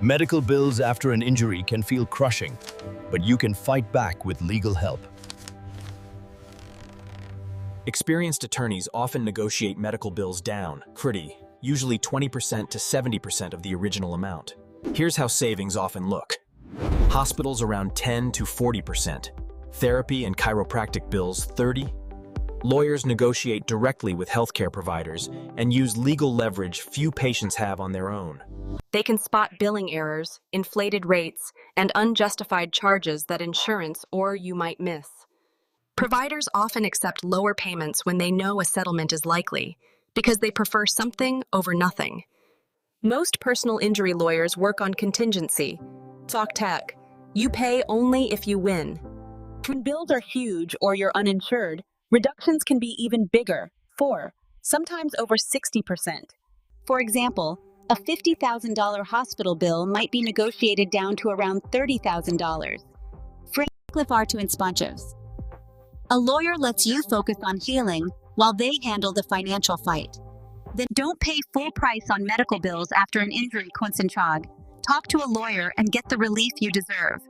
Medical bills after an injury can feel crushing, but you can fight back with legal help. Experienced attorneys often negotiate medical bills down, usually 20% to 70% of the original amount. Here's how savings often look. Hospitals around 10 to 40%. Therapy and chiropractic bills 30%. Lawyers negotiate directly with healthcare providers and use legal leverage few patients have on their own. They can spot billing errors, inflated rates, and unjustified charges that insurance or you might miss. Providers often accept lower payments when they know a settlement is likely, because they prefer something over nothing. Most personal injury lawyers work on contingency. Talk tech. You pay only if you win. When bills are huge or you're uninsured, reductions can be even bigger, sometimes over 60%. For example, a $50,000 hospital bill might be negotiated down to around $30,000. to Insponsivs. A lawyer lets you focus on healing while they handle the financial fight. Then don't pay full price on medical bills after an injury. Talk to a lawyer and get the relief you deserve.